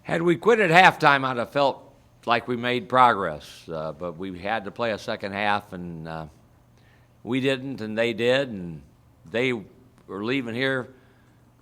Had we quit at halftime, I'd have felt like we made progress, but we had to play a second half, and we didn't, and they did, and they were leaving here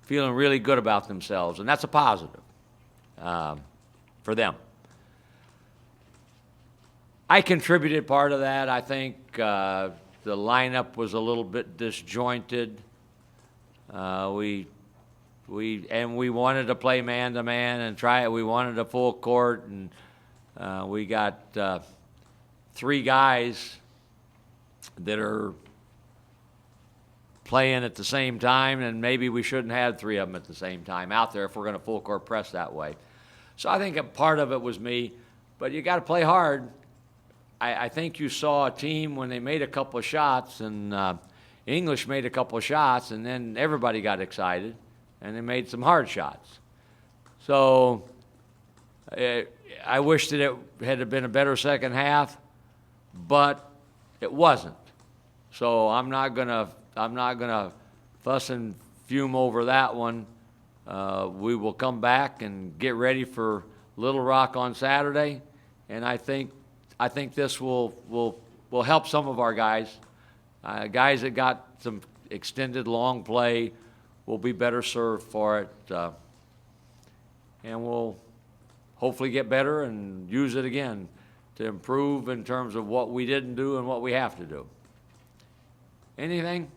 feeling really good about themselves, and that's a positive for them. I contributed part of that. I think the lineup was a little bit disjointed. We wanted to play man-to-man and try it. We wanted a full court, and we got 3 guys that are playing at the same time, and maybe we shouldn't have 3 of them at the same time out there if we're going to full court press that way. So I think a part of it was me, but you got to play hard. I think you saw a team when they made a couple of shots, and English made a couple of shots, and then everybody got excited, and they made some hard shots. So I wish that it had been a better second half, but it wasn't. So I'm not gonna fuss and fume over that one. We will come back and get ready for Little Rock on Saturday, and I think this will help some of our guys. Guys that got some extended long play will be better served for it, and we'll hopefully get better and use it again to improve in terms of what we didn't do and what we have to do. Anything?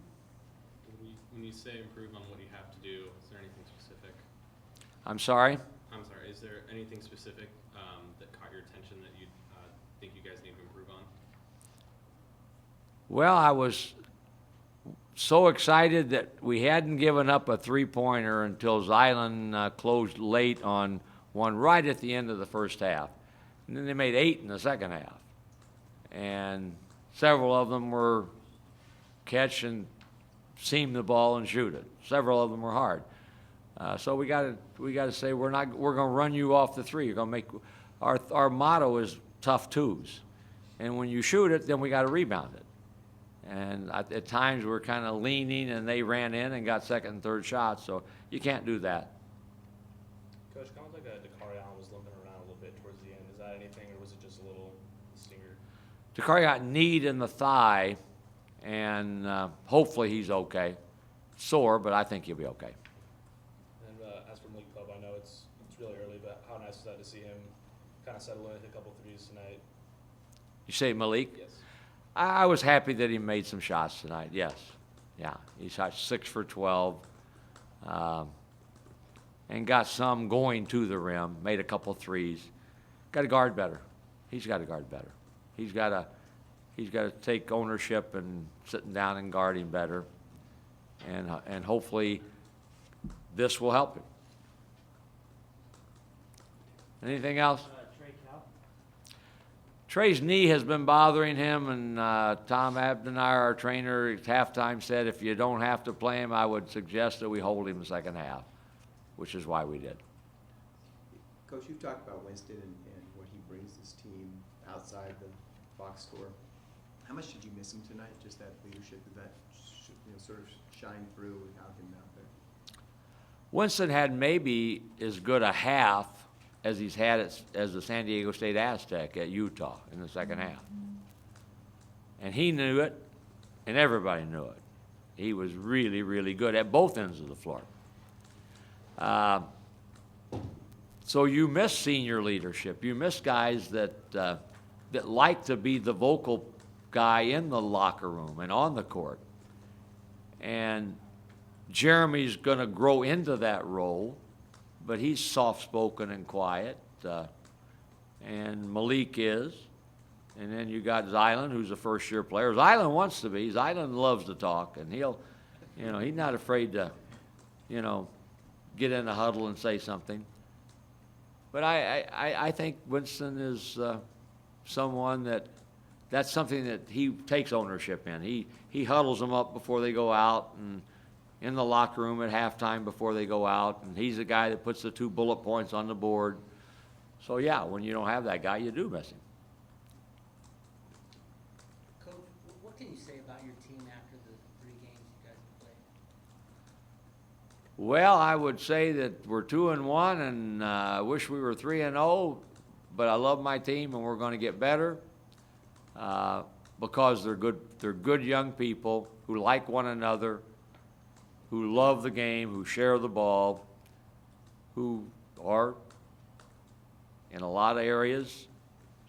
When you say improve on what you have to do, is there anything specific? I'm sorry? I'm sorry, is there anything specific that caught your attention that you think you guys need to improve on? Well, I was so excited that we hadn't given up a three-pointer until Zylan closed late on one right at the end of the first half. And then they made 8 in the second half. And several of them were catch and seam the ball and shoot it. Several of them were hard. So we got to say we're going to run you off the three. You're going to make our motto is tough twos. And when you shoot it, then we got to rebound it. And at times we're kind of leaning, and they ran in and got second and third shots. So you can't do that. Coach, kind of like Dakarian was limping around a little bit towards the end. Is that anything, or was it just a little stinger? Dakari got knee in the thigh, and hopefully he's okay. Sore, but I think he'll be okay. And as for Malik Club, I know it's really early, but how nice was that to see him kind of settle in, hit a couple threes tonight? You say Malik? Yes. I was happy that he made some shots tonight, yes. Yeah, he shot 6 for 12 and got some going to the rim, made a couple threes. Got to guard better. He's got to guard better. He's got to take ownership and sitting down and guarding better. And hopefully this will help him. Anything else? Trey's knee has been bothering him, and Tom Abdenauer, our trainer, at halftime said if you don't have to play him, I would suggest that we hold him the second half, which is why we did. Coach, you've talked about Winston and what he brings this team outside the box score. How much did you miss him tonight? Just that leadership, that sort of shine through without him out there? Winston had maybe as good a half as he's had as the San Diego State Aztec at Utah in the second half. And he knew it, and everybody knew it. He was really, really good at both ends of the floor. So you miss senior leadership. You miss guys that like to be the vocal guy in the locker room and on the court. And Jeremy's going to grow into that role, but he's soft-spoken and quiet, and Malik is. And then you got Zylan, who's a first-year player. Zylan wants to be. Zylan loves to talk, and he's not afraid to, get in a huddle and say something. But I think Winston is someone that's something that he takes ownership in. He huddles them up before they go out, and in the locker room at halftime before they go out, and he's the guy that puts the 2 bullet points on the board. So, yeah, when you don't have that guy, you do miss him. Coach, what can you say about your team after the 3 games you guys have played? Well, I would say that we're 2-1, and I wish we were 3-0. But I love my team, and we're going to get better because they're good. They're good young people who like one another, who love the game, who share the ball, who are in a lot of areas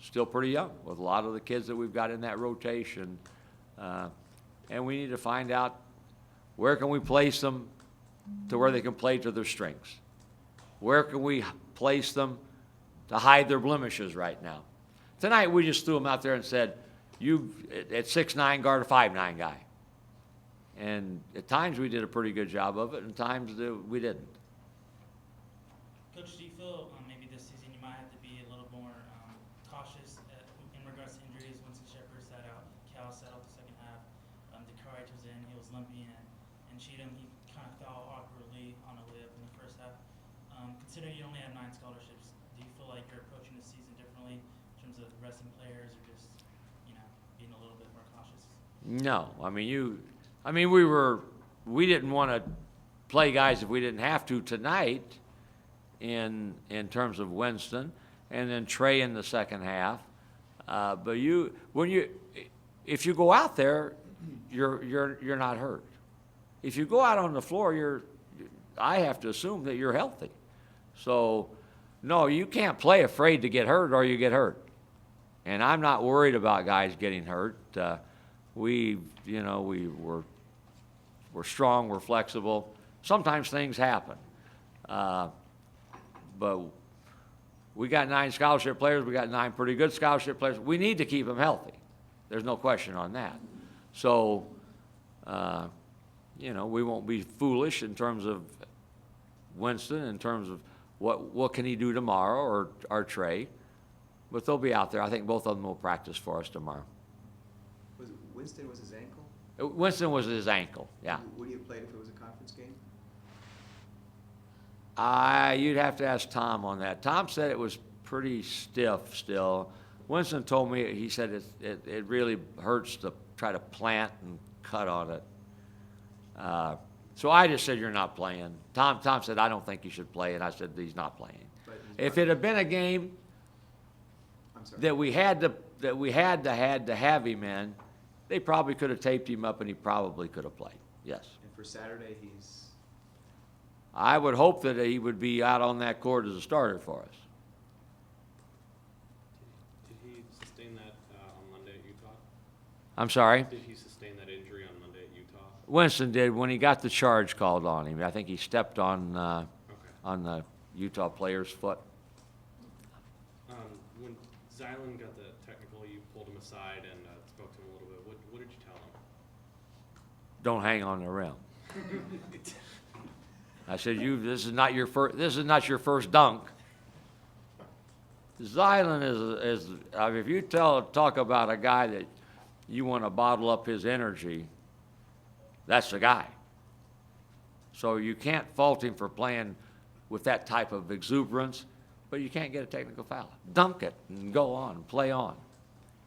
still pretty young with a lot of the kids that we've got in that rotation. And we need to find out where can we place them to where they can play to their strengths. Where can we place them to hide their blemishes right now? Tonight we just threw them out there and said, you at 6'9", guard a 5'9" guy. And at times we did a pretty good job of it, and times we didn't. Coach, do you feel maybe this season you might have to be a little more cautious in regards to injuries? Winston Shepard sat out, Cal sat out the second half. DeCarge was in, he was limping, and Cheatham, he kind of fell awkwardly on a layup in the first half. Considering you only have 9 scholarships, do you feel like you're approaching the season differently in terms of resting players or just, being a little bit more cautious? No, we didn't want to play guys if we didn't have to tonight in terms of Winston, and then Trey in the second half. But if you go out there, you're not hurt. If you go out on the floor, I have to assume that you're healthy. So, no, you can't play afraid to get hurt, or you get hurt. And I'm not worried about guys getting hurt. We're strong, we're flexible. Sometimes things happen. But we got 9 scholarship players. We got 9 pretty good scholarship players. We need to keep them healthy. There's no question on that. So, we won't be foolish in terms of Winston, in terms of what can he do tomorrow, or Trey. But they'll be out there. I think both of them will practice for us tomorrow. Winston was his ankle? Winston was his ankle, yeah. Would he have played if it was a conference game? You'd have to ask Tom on that. Tom said it was pretty stiff still. Winston told me, he said it really hurts to try to plant and cut on it. So I just said, you're not playing. Tom said, I don't think you should play, and I said, he's not playing. If it had been a game that we had to have him in, they probably could have taped him up, and he probably could have played, yes. And for Saturday, I would hope that he would be out on that court as a starter for us. Did he sustain that on Monday at Utah? I'm sorry? Did he sustain that injury on Monday at Utah? Winston did when he got the charge called on him. I think he stepped on the Utah player's foot. When Zylan got the technical, you pulled him aside and spoke to him a little bit. What did you tell him? Don't hang on the rim. I said, this is not your first dunk. Zylan is if you talk about a guy that you want to bottle up his energy, that's the guy. So you can't fault him for playing with that type of exuberance, but you can't get a technical foul. Dunk it and go on, play on.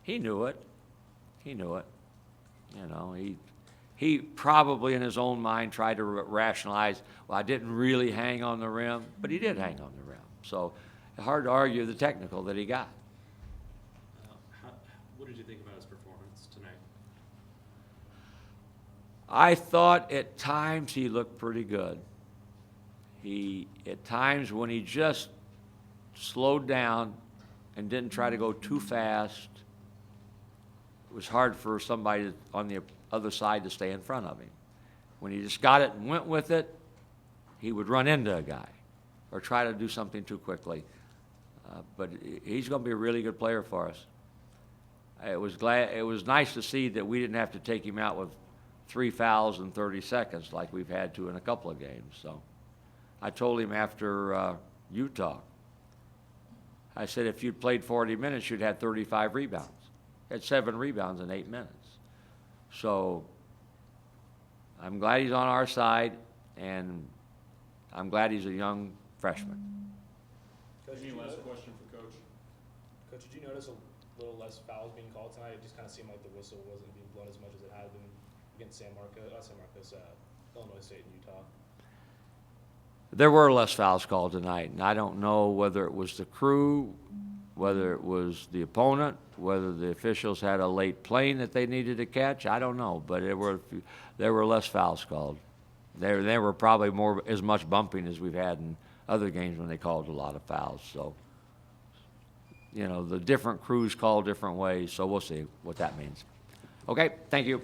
He knew it. He probably in his own mind tried to rationalize, well, I didn't really hang on the rim, but he did hang on the rim. So hard to argue the technical that he got. What did you think about his performance tonight? I thought at times he looked pretty good. At times when he just slowed down and didn't try to go too fast, it was hard for somebody on the other side to stay in front of him. When he just got it and went with it, he would run into a guy or try to do something too quickly. But he's going to be a really good player for us. It was nice to see that we didn't have to take him out with 3 fouls in 30 seconds like we've had to in a couple of games. So I told him after Utah, I said, if you'd played 40 minutes, you'd had 35 rebounds. Had 7 rebounds in 8 minutes. So I'm glad he's on our side, and I'm glad he's a young freshman. Coach, Last question for Coach. Coach, did you notice a little less fouls being called tonight? It just kind of seemed like the whistle wasn't being blown as much as it had been against Illinois State and Utah. There were less fouls called tonight, and I don't know whether it was the crew, whether it was the opponent, whether the officials had a late plane that they needed to catch. I don't know, but there were less fouls called. There were probably as much bumping as we've had in other games when they called a lot of fouls. So, the different crews call different ways, so we'll see what that means. Okay, thank you.